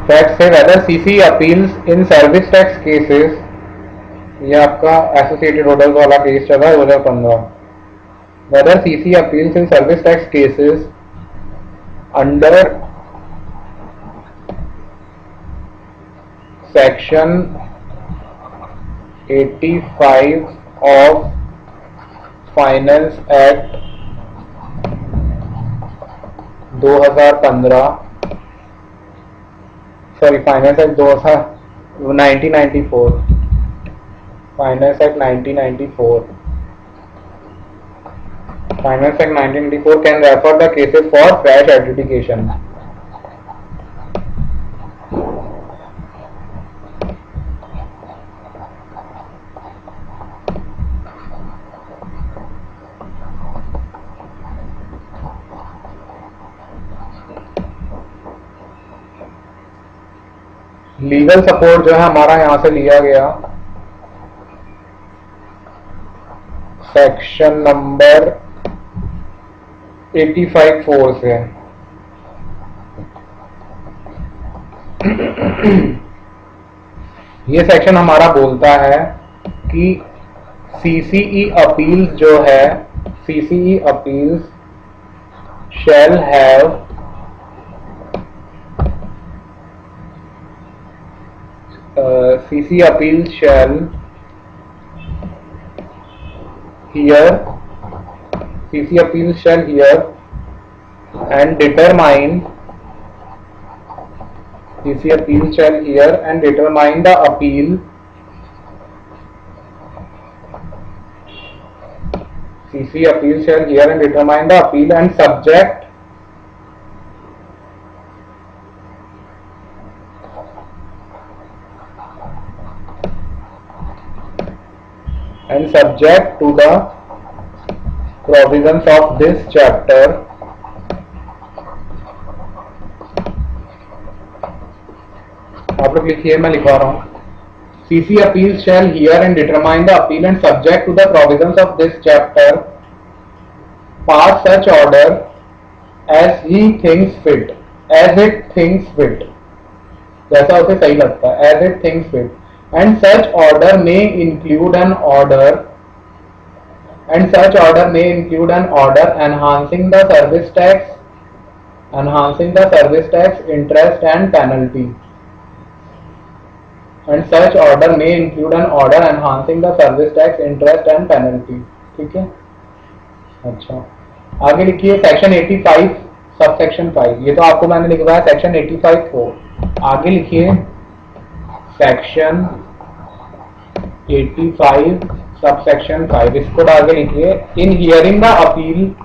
Fact से whether CC appeals in service tax cases, ये आपका एसोसिएटेड होटल्स वाला केस चला 2015। Whether CC appeals in service tax cases under section 85 of finance act 2015, sorry finance act 1994, finance act 1994, finance act 1994 can refer the cases for fresh adjudication. Legal support जो है हमारा यहां से लिया गया section number 85(4) से। ये सेक्शन हमारा बोलता है कि सीसीई अपील्स जो है, CCE appeals shall have CC appeals shall hear and determine the appeal. CC appeals shall hear and determine the appeal and subject to the provisions of this chapter आप लोग लिखिए, मैं लिखवा रहा हूं। CC appeals shall hear and determine the appeal and subject to the provisions of this chapter pass such order as it thinks fit, जैसा उसे सही लगता है, as it thinks fit, and such order may include an order enhancing the service tax interest and penalty. And such order may include an order enhancing the service tax interest and penalty. ठीक है, अच्छा आगे लिखिए section 85 subsection 5। ये तो आपको मैंने लिखवाया सेक्शन 85(4). आगे लिखिए सेक्शन 85 सबसेक्शन 5, इसको आगे लिखिए। इन हियरिंग द अपील,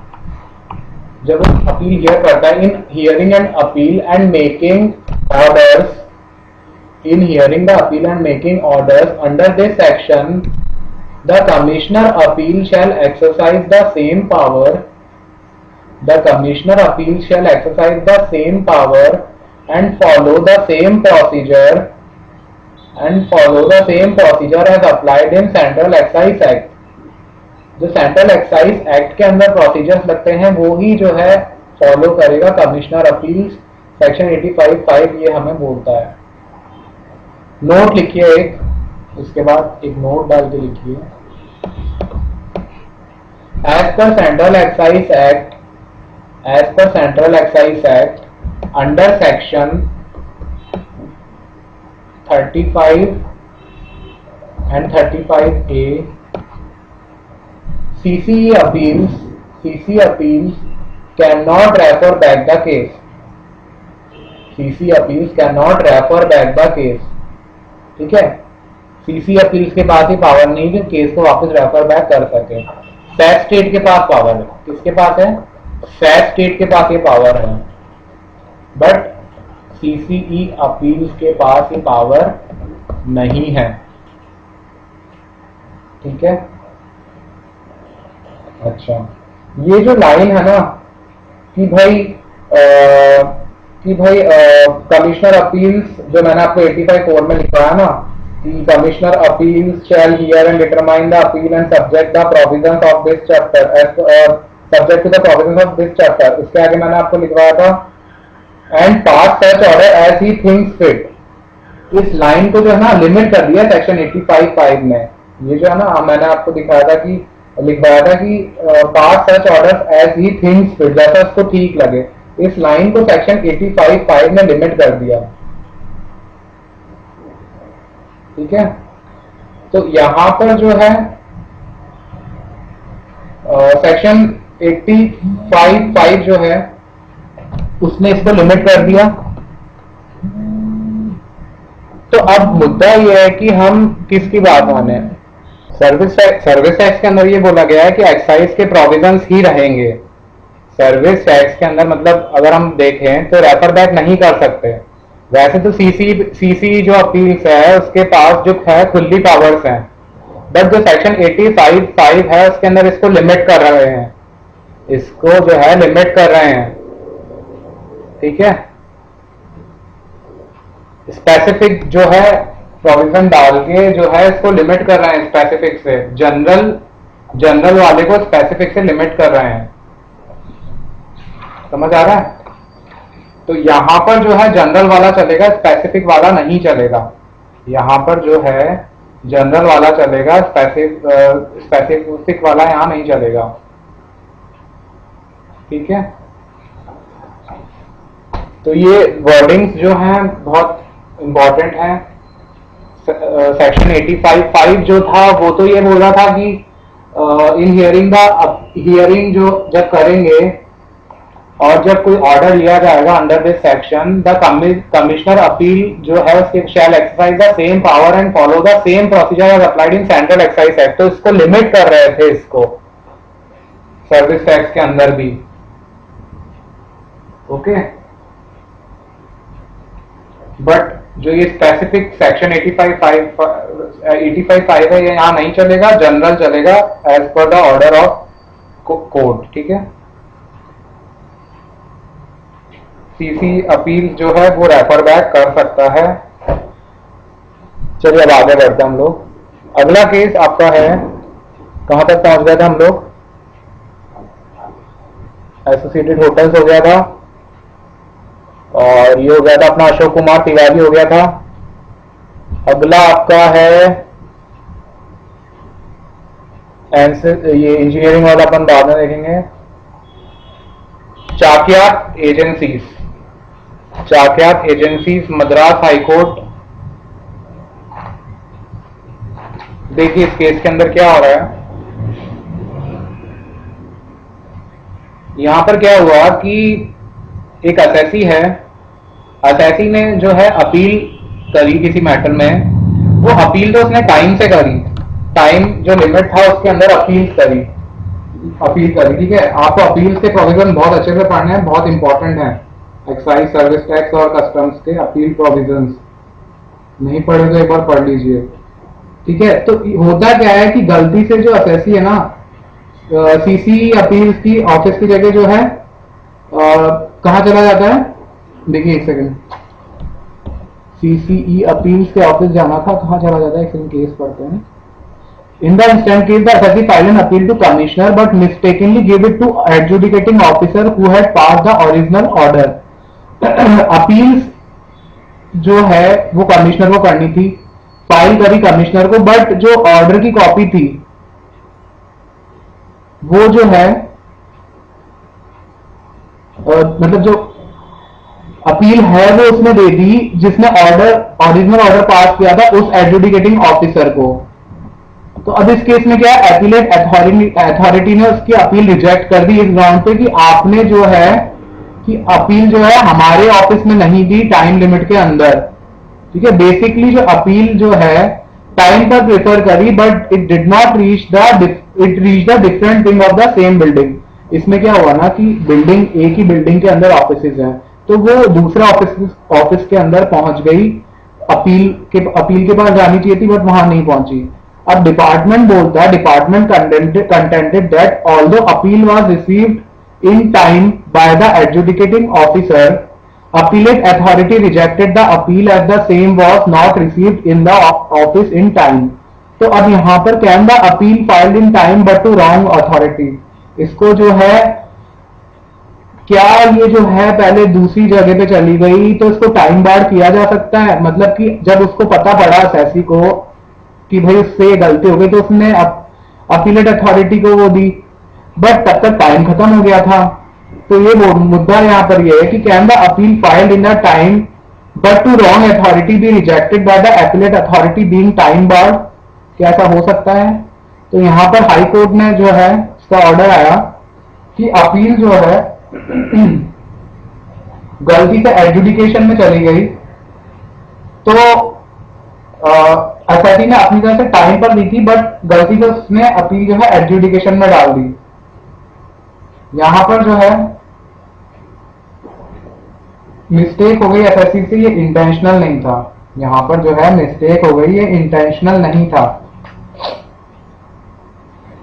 जब अपील हियर करता है, in hearing and appeal and making orders, in hearing the appeal and making orders under this section the commissioner appeal shall exercise the same power, the commissioner appeal shall exercise the same power and follow the same procedure as applied in Central Excise Act। जो central excise act के अंदर procedures लगते हैं वो ही जो है follow करेगा commissioner appeals. Section 85(5) ये हमें बोलता है। नोट लिखिए एक, इसके बाद एक नोट डाल के लिखिए। एज पर central excise act under section 35 and 35A, CC appeals cannot refer back the case। CC appeals cannot refer back the case, ठीक है। CC appeals के पास ही पावर नहीं कि केस को वापस रेफर बैक कर सके। सैट स्टेट के पास पावर है। किसके पास है? सैट स्टेट के पास ये पावर है, बट सीसीई अपील्स के पास ये पावर नहीं है, ठीक है। अच्छा, ये जो लाइन है ना कि भाई कमिश्नर अपील्स, जो मैंने आपको 85(4) में लिखवाया ना कि commissioner appeals shall hear and determine the appeal and subject the provisions of this chapter, subject to the provisions of this chapter, इसके आगे मैंने आपको लिखवाया था and pass such order as he thinks fit. इस लाइन को जो है ना लिमिट कर दिया सेक्शन 85(5) में। ये जो है ना मैंने आपको दिखाया था कि लिखवाया था कि pass such order as he thinks fit, जैसा उसको ठीक लगे। इस लाइन को सेक्शन 85(5) ने लिमिट कर दिया। ठीक है, तो यहां पर जो है सेक्शन 85(5) जो है उसने इसको लिमिट कर दिया। तो अब मुद्दा यह है कि हम किसकी बात माने। सर्विस टैक्स के अंदर ये बोला गया है कि एक्साइज के प्रोविजंस ही रहेंगे। सर्विस टैक्स के अंदर मतलब अगर हम देखें तो रेफर बैक नहीं कर सकते। वैसे तो सीसी जो अपील्स है उसके पास जो है खुली पावर्स हैं, बट जो सेक्शन 85(5) है उसके अंदर इसको लिमिट कर रहे हैं, इसको जो है लिमिट कर रहे हैं। ठीक है, स्पेसिफिक जो है प्रोविजन डाल के जो है इसको लिमिट कर रहे हैं स्पेसिफिक से। जनरल वाले को स्पेसिफिक से लिमिट कर रहे हैं। समझ आ रहा है? तो यहां पर जो है जनरल वाला चलेगा, स्पेसिफिक वाला नहीं चलेगा। यहां पर जो है जनरल वाला चलेगा, स्पेसिफिक वाला यहां नहीं चलेगा। ठीक है, तो ये वर्डिंग्स जो हैं बहुत इंपॉर्टेंट है। सेक्शन 85(5) जो था वो तो ये बोल रहा था कि इन हियरिंग जो जब करेंगे और जब कोई ऑर्डर लिया जाएगा under this section, the commissioner appeal जो है उसके shall exercise the same power and follow the same procedure as applied in central excise act. तो इसको लिमिट कर रहे थे, इसको सर्विस टैक्स के अंदर भी। ओके, बट जो ये स्पेसिफिक सेक्शन 85(5) है ये यहां नहीं चलेगा, जनरल चलेगा as per the order of court. ठीक है, सीसी अपील जो है वो रेफर बैक कर सकता है। चलिए अब आगे बढ़ते हैं हम लोग। अगला केस आपका है, कहां तक पहुंच गए थे हम लोग? एसोसिएटेड होटल्स हो गया था, और ये हो गया था अपना अशोक कुमार तिवारी हो गया था। अगला आपका है ये इंजीनियरिंग वाला, अपन बाद में देखेंगे। चाक्यात एजेंसीज मद्रास हाई कोर्ट। देखिए इस केस के अंदर क्या हो रहा है। यहां पर क्या हुआ कि एक असेसी है, असेसी ने जो है अपील करी किसी मैटर में। वो अपील तो उसने टाइम से करी, टाइम जो लिमिट था उसके अंदर अपील करी। ठीक है, आपको अपील के प्रोविजन बहुत अच्छे से पढ़ने हैं, बहुत इंपॉर्टेंट है। एक्साइज, सर्विस टैक्स और कस्टम्स के अपील प्रोविजंस नहीं पढ़े तो एक बार पढ़ लीजिए। ठीक है, तो होता क्या है कि गलती से जो असेसी है ना, सीसी अपील्स की ऑफिस की जगह जो है कहां चला जाता है? देखिए एक सेकंड, सीसीई अपील्स के ऑफिस जाना था, कहां चला जाता है? एक सेकंड, केस पढ़ते हैं। In the instant case, the assessee filed an appeal to commissioner, but mistakenly gave it to adjudicating officer who had passed the original order. Appeals जो है वो कमिश्नर को करनी थी, फाइल करी कमिश्नर को, बट जो ऑर्डर की कॉपी थी वो जो है मतलब जो अपील है वो उसने दे दी जिसने ओरिजिनल ऑर्डर पास किया था उस एडजुडिकेटिंग ऑफिसर को। तो अब इस केस में क्या है, एपीलेट अथॉरिटी ने उसकी अपील रिजेक्ट कर दी इस ग्राउंड पे कि आपने जो है कि अपील जो है हमारे ऑफिस में नहीं दी टाइम लिमिट के अंदर। ठीक है, बेसिकली जो अपील जो है टाइम पर प्रेफर करी, but it did not reach the different wing of the same building. इसमें क्या हुआ ना कि बिल्डिंग, एक ही बिल्डिंग के अंदर ऑफिसेज हैं, तो वो दूसरे ऑफिस के अंदर पहुंच गई। अपील के पास जानी चाहिए थी बट वहां नहीं पहुंची। अब डिपार्टमेंट बोलता है, department contented that although appeal was received in time by the adjudicating officer, appellate authority rejected the appeal as the same was not received in the office in time। तो अब यहां पर can the appeal filed in time but to wrong authority, इसको जो है क्या ये जो है पहले दूसरी जगह पे चली गई तो इसको टाइम बार किया जा सकता है? मतलब कि जब उसको पता पड़ा सैसी को कि भाई उससे गलती हो गई तो उसने अपीलेट अथॉरिटी को वो दी, बट तब तक टाइम खत्म हो गया था। तो ये वो मुद्दा यहाँ पर ये है कि can the appeal filed in the time but to wrong authority be rejected by the appellate authority being time barred? क्या ऐसा हो सकता है? तो यहाँ पर हाई कोर्ट ने जो है इसका ऑर्डर आया कि अपील जो है गलती से एडजुडिकेशन में चली गई तो एसआईटी ने अपनी तरफ से टाइम पर दी थी, बट गलती से उसने अपील जो है एडजुडिकेशन में डाल दी। यहां पर जो है मिस्टेक हो गई एसएससी से, ये इंटेंशनल नहीं था। यहां पर जो है मिस्टेक हो गई, ये इंटेंशनल नहीं था।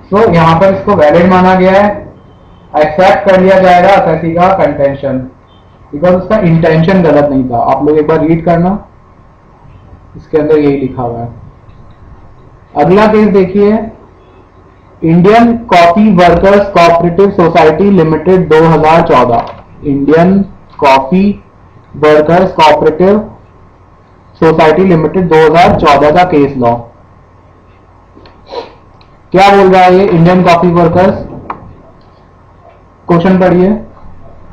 सो यहां पर इसको वैलिड माना गया है, एक्सेप्ट कर लिया जाएगा एसएससी का कंटेंशन, बिकॉज उसका इंटेंशन गलत नहीं था। आप लोग एक बार रीड करना, इसके अंदर यही लिखा हुआ है। अगला केस देखिए, Indian coffee workers cooperative society limited 2014। Indian coffee workers cooperative society limited 2014 का केस लॉ। क्या बोल रहा है ये इंडियन कॉफी वर्कर्स? क्वेश्चन पढ़िए।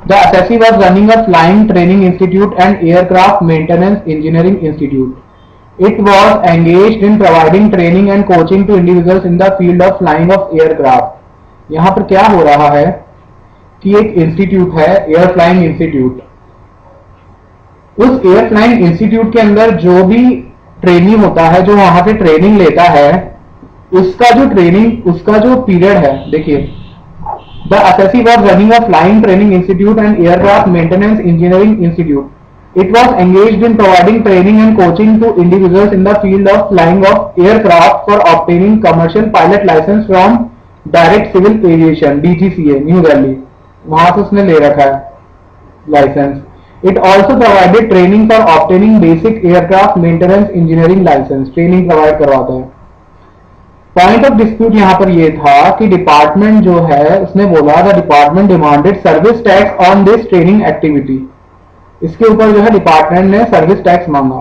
The assessee was running a flying training institute and aircraft maintenance engineering institute. It was engaged in providing training and coaching to individuals in the field of flying of aircraft. यहाँ पर क्या हो रहा है कि एक institute है, air flying institute. उस एयर फ्लाइंग इंस्टीट्यूट के अंदर जो भी ट्रेनिंग होता है, जो वहां से ट्रेनिंग लेता है, उसका जो पीरियड है, देखिए, the assessee was running a flying training institute and aircraft maintenance engineering institute. It was engaged in providing training and coaching to individuals in the field of flying of aircraft for obtaining commercial pilot license from Direct Civil Aviation (DGCA) New Delhi. वहां से उसने ले रखा है licence. It also provided training for obtaining basic aircraft maintenance engineering license. Training provide करवाता है. Point of dispute यहाँ पर ये था कि डिपार्टमेंट जो है उसने बोला the department demanded service tax on this training activity. इसके ऊपर जो है डिपार्टमेंट ने सर्विस टैक्स मांगा.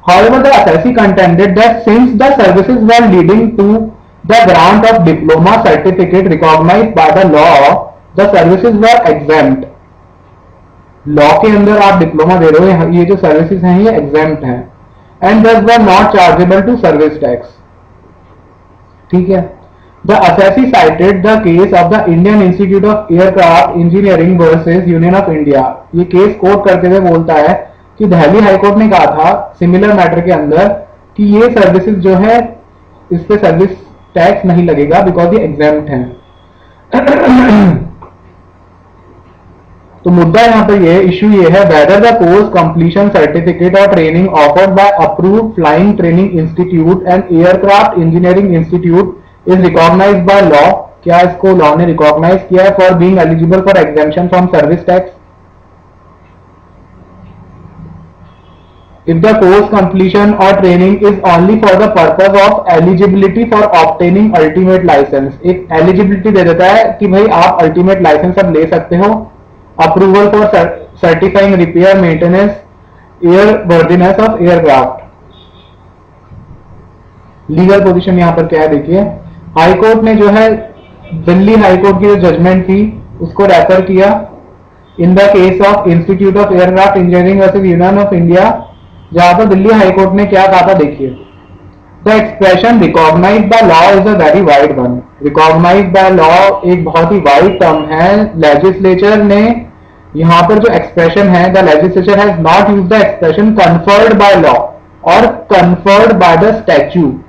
However, the SSC contended that since the services were leading to the grant of diploma certificate recognized by the law, the services were exempt. Law के अंदर आप diploma दे रहे हो, ये जो सर्विसेज हैं ये एग्जेम्प्ट हैं, and thus were not chargeable to service tax. ठीक है. The SSC cited the case of the Indian Institute of Aircraft Engineering versus Union of India. ये केस कोट करते हुए बोलता है कि दिल्ली हाईकोर्ट ने कहा था सिमिलर मैटर के अंदर कि ये सर्विसेज जो है इस पे सर्विस टैक्स नहीं लगेगा बिकॉज ये एग्जेम्प्ट हैं. तो मुद्दा यहाँ पर ये इश्यू ये है, whether the course completion certificate और training offered by approved flying training institute and aircraft engineering institute is recognised by law. क्या इसको लॉ ने रिकॉग्नाइज किया है for being eligible for exemption from service tax? If the course completion or training is only for the purpose of eligibility for obtaining ultimate license, एक eligibility दे देता है कि भाई आप ultimate license अब ले सकते हो, approval for certifying repair maintenance airworthiness of aircraft. Legal position यहाँ पर क्या है देखिए, हाई कोर्ट ने जो है दिल्ली हाई कोर्ट की जो जजमेंट थी उसको रेफर किया in the case of institute of aircraft engineering versus union of India, जहां पर दिल्ली हाई कोर्ट ने क्या कहा था देखिए. The expression recognised by law is a very wide one. Recognised by law एक बहुत ही वाइड टर्म है. लेजिस्लेचर ने यहाँ पर जो एक्सप्रेशन है, the legislature has not used the expression conferred by law और conferred by the statute.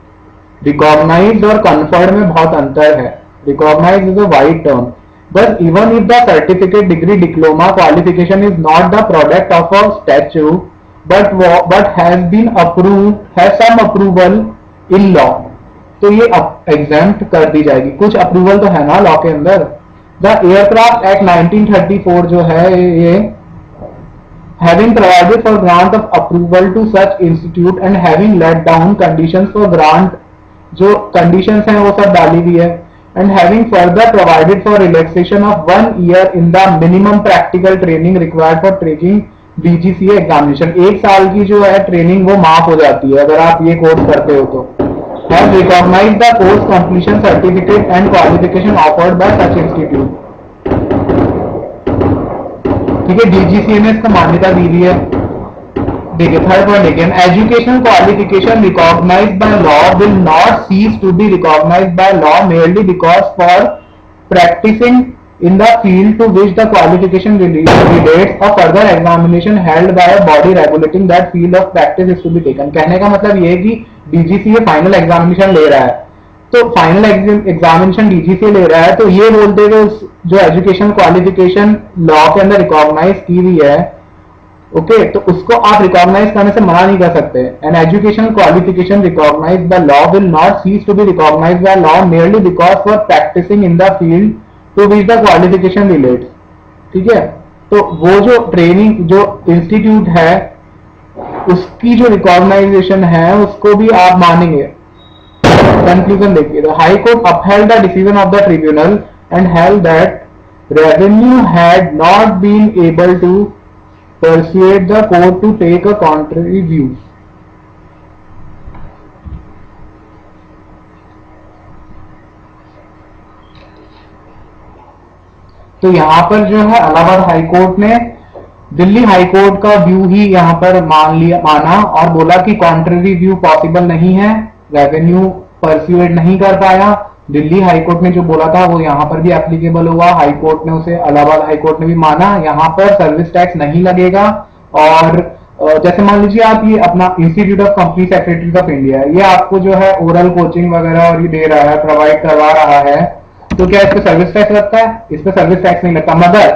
Recognised और कन्फर्ड में बहुत अंतर है. Recognised is a wide term. Thus, even if the certificate, degree, diploma qualification is not the product of a statute, but has been approved, has some approval in law, तो ये exempt कर दी जाएगी. कुछ approval तो है ना law के अंदर. The Aircraft Act 1934 जो है ये having provided for grant of approval to such institute and having let down conditions for grant, जो conditions हैं वो सब डाली हुई है. and having further provided for relaxation of 1 year in the minimum practical training required for taking DGCA examination. 1 साल की जो है ट्रेनिंग वो माफ हो जाती है अगर आप ये कोर्स करते हो तो। Have recognised the course completion certificate and qualification offered by such institute. ठीक है, डीजीसीए ने इसको मान्यता दी हुई है। देखिए थर्ड पॉइंट देखिए, educational qualification recognised by law will not cease to be recognised by law merely because for practising in the field to which the qualification relates a further examination held by a body regulating that field of practice is to be taken। कहने का मतलब ये है कि DGCA final examination ले रहा है, तो फाइनल एग्जामिनेशन डीजीसीए ले रहा है, तो ये बोलते हुए जो एजुकेशन क्वालिफिकेशन लॉ के अंदर रिकॉग्नाइज की हुई है, ओके, तो उसको आप रिकॉग्नाइज करने से मना नहीं कर सकते। An education qualification recognised by law will not cease to be recognised by law merely because for practising in the field to which the qualification relates. ठीक है, तो वो जो ट्रेनिंग जो इंस्टीट्यूट है उसकी जो रिकॉग्नाइजेशन है उसको भी आप मानेंगे। कंक्लूजन देखिए, the high court upheld the decision of the tribunal and held that revenue had not been able to persuade the court to take a contrary view। तो यहां पर जो है इलाहाबाद हाई कोर्ट ने दिल्ली हाई कोर्ट का view ही यहां पर माना और बोला कि कॉन्ट्ररी व्यू पॉसिबल नहीं है, रेवेन्यू परस्यूएड नहीं कर पाया। दिल्ली हाई कोर्ट ने जो बोला था वो यहां पर भी एप्लीकेबल हुआ, हाई कोर्ट ने उसे इलाहाबाद हाई कोर्ट ने भी माना। यहां पर सर्विस टैक्स नहीं लगेगा और जैसे मान लीजिए आप ये अपना institute of company secretary of India है, ये आपको जो है ओरल कोचिंग वगैरह और ये दे रहा है, प्रोवाइड करवा रहा है, तो क्या इस पे सर्विस टैक्स लगता है? इस पे सर्विस टैक्स नहीं लगता। मगर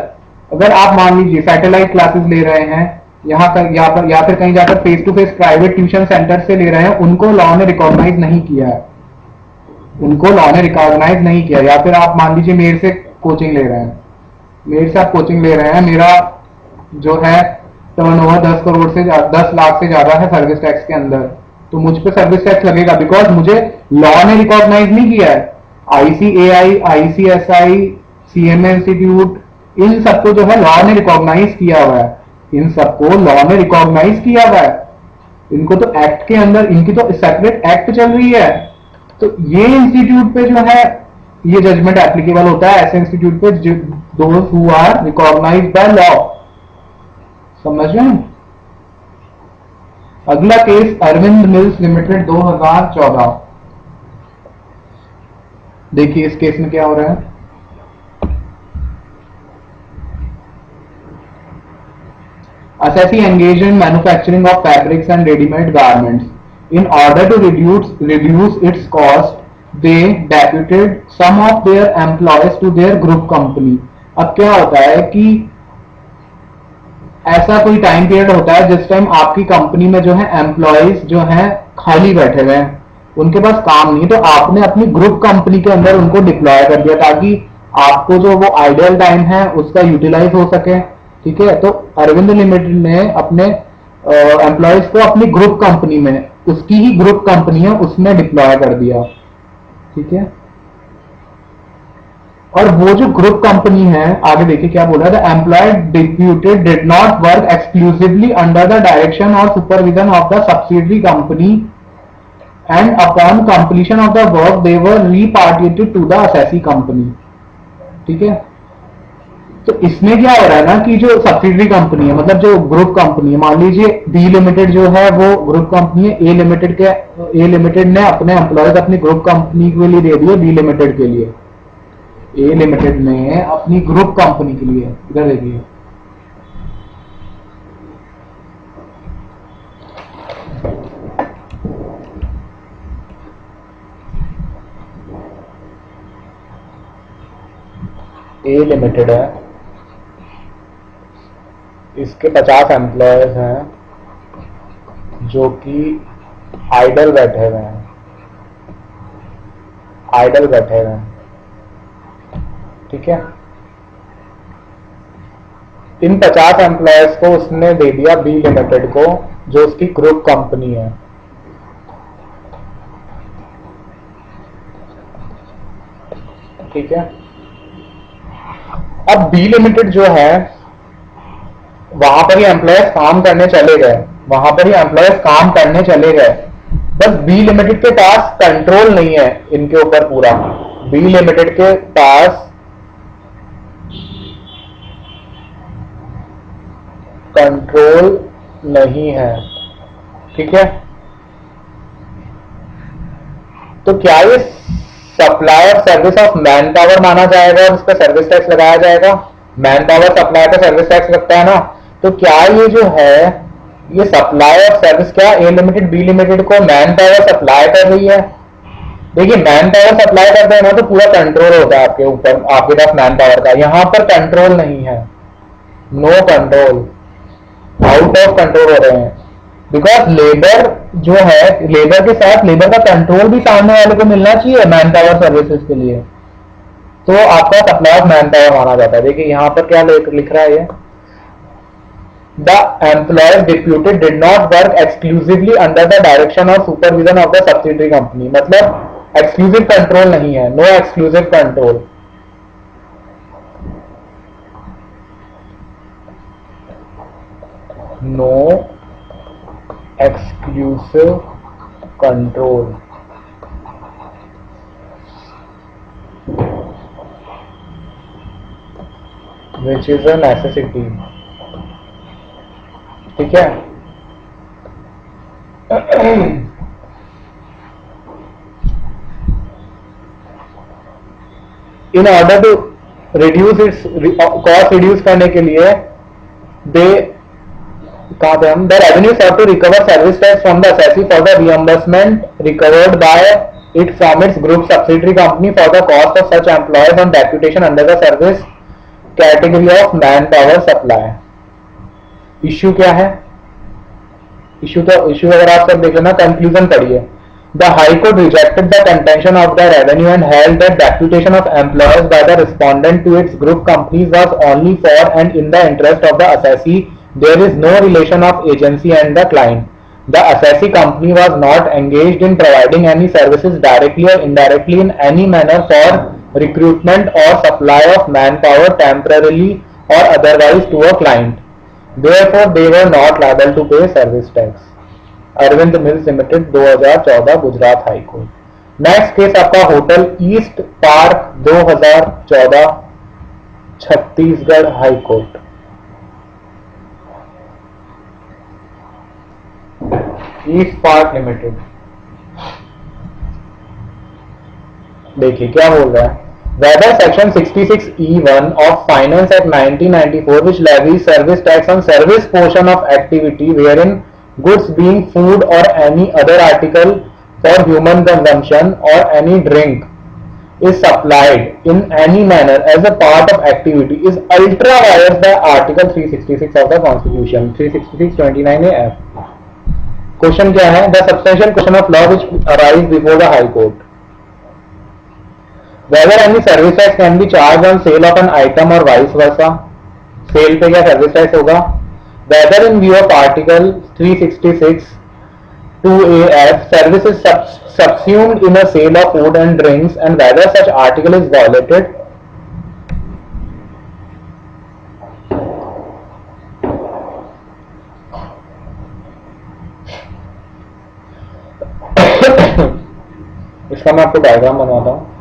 अगर आप मान लीजिए सैटेलाइट क्लासेस ले रहे हैं यहाँ पर या फिर कहीं जाकर face to face private tuition centre से ले रहे हैं, उनको लॉ ने रिकॉग्नाइज नहीं किया है, उनको लॉ ने रिकॉग्नाइज नहीं किया। या फिर आप मान लीजिए मेरे से कोचिंग ले रहे हैं, मेरे से आप कोचिंग ले रहे हैं, मेरा जो है टर्नओवर 10 करोड़ से 10 लाख से ज्यादा है सर्विस टैक्स के अंदर, तो मुझ पे सर्विस टैक्स लगेगा बिकॉज मुझे लॉ ने रिकॉग्नाइज नहीं किया है। आईसीएआई, आईसीएसआई, सीएमए इंस्टीट्यूट, इन सबको जो है लॉ ने रिकॉग्नाइज किया हुआ है, इन सबको लॉ ने रिकॉग्नाइज किया हुआ है। इनको तो एक्ट के अंदर, इनकी तो सेपरेट एक्ट चल रही है, तो ये इंस्टीट्यूट पे जो है ये जजमेंट एप्लीकेबल होता है ऐसे इंस्टीट्यूट पे those who are recognised by law. समझ रहे हैं? अगला केस अरविंद मिल्स लिमिटेड 2014। देखिए इस केस में क्या हो रहा है। Assessee engaged in manufacturing of fabrics and ready-made garments. In order to reduce its cost, they deputed some of their employees to their group company। अब क्या होता है कि ऐसा कोई टाइम पीरियड होता है जिस टाइम आपकी कंपनी में जो है एम्प्लॉयज जो हैं खाली बैठे हुए हैं, उनके पास काम नहीं, तो आपने अपनी ग्रुप कंपनी के अंदर उनको डिप्लॉय कर दिया ताकि आपको जो वो आइडियल टाइम है उसका यूटिलाइज हो सके। ठीक है, तो अरविंद लिमिटेड ने अपने एम्प्लॉयज को अपनी ग्रुप कंपनी में, उसकी ही ग्रुप कंपनी है उसमें डिप्लॉय कर दिया। ठीक है, और वो जो ग्रुप कंपनी है आगे देखिए क्या बोला था, employ deputed did not work exclusively under the direction और supervision of the subsidiary company and upon completion of the work they were repatriated to the assessee company. ठीक है, तो इसमें क्या हो रहा है ना कि जो सब्सिडरी कंपनी है, मतलब जो ग्रुप कंपनी है, मान लीजिए बी लिमिटेड जो है वो ग्रुप कंपनी है, ए लिमिटेड ने अपने एम्प्लॉयज अपनी ग्रुप कंपनी के लिए दे दिए बी लिमिटेड के लिए, ए लिमिटेड ने अपनी ग्रुप कंपनी के लिए, इधर देखिए ए लिमिटेड है, इसके 50 एम्प्लॉयज हैं जो कि आइडल बैठे हुए हैं, आइडल बैठे हुए हैं। ठीक है, इन 50 एम्प्लॉयज को उसने दे दिया बी लिमिटेड को जो उसकी ग्रुप कंपनी है। ठीक है। अब बी लिमिटेड जो है वहां पर ही एम्प्लॉयज काम करने चले गए, वहां पर ही एम्प्लॉयज काम करने चले गए, बस बी लिमिटेड के पास कंट्रोल नहीं है इनके ऊपर पूरा। बी लिमिटेड के पास कंट्रोल नहीं है, ठीक है। तो क्या ये सप्लाई और सर्विस ऑफ मैन पावर माना जाएगा और उस पर सर्विस टैक्स लगाया जाएगा? मैन पावर सप्लाई पर सर्विस टैक्स लगता है ना, तो क्या ये जो है ये सप्लाई और सर्विस, क्या ए लिमिटेड बी लिमिटेड को मैन पावर सप्लाई कर रही है? देखिए मैन पावर सप्लाई करते हैं ना तो पूरा कंट्रोल होता है आपके ऊपर, आपके पास मैन पावर का। यहां पर कंट्रोल नहीं है, no control, out of control हो रहे हैं। बिकॉज लेबर जो है, लेबर के साथ लेबर का कंट्रोल भी सामने वाले को मिलना चाहिए मैन पावर सर्विसेज के लिए, तो आपका सप्लाई ऑफ मैन पावर माना जाता है। देखिए यहां पर क्या लिख रहा है ये, the employer deputed did not work exclusively under the direction और supervision of the subsidiary company. मतलब एक्सक्लूसिव कंट्रोल नहीं है, no exclusive control. No exclusive control, which is a necessity, ठीक है। in order to reduce its cost, reduce करने के लिए they the revenue sought to recover service tax from the assessee for the reimbursement recovered by it from its group subsidiary company for the cost of such employees on deputation under the service category of manpower supply। Issue क्या है? Issue अगर आप सब देख लेना, conclusion पढ़िए। The High Court rejected the contention of the revenue and held that deputation of employees by the respondent to its group companies was only for and in the interest of the assessee. There is no relation of agency and the client. The assessee company was not engaged in providing any services directly or indirectly in any manner for recruitment or supply of manpower temporarily or otherwise to a client. Therefore, they were not liable to pay service tax. Arvind Mills Limited 2014 Gujarat high court. Next case आपका hotel East Park 2014 Chhattisgarh high court. East Park Limited, देखिए क्या बोल रहा है। Whether section 66E1 of Finance Act 1994, which levies service tax on service portion of activity wherein goods being food or any other article for human consumption or any drink is supplied in any manner as a part of activity, is ultra vires the Article 366 of the Constitution, 366(29)(f). Question क्या है? The substantial question of law which arise before the high court, whether any service tax can be charge on sale of an item और vice versa. Sale पे क्या service tax होगा? Whether in view of article 366 2AF service is subsumed in a sale of food and drinks and whether such article is violated। इसका मैं आपको diagram बनवाता हूं।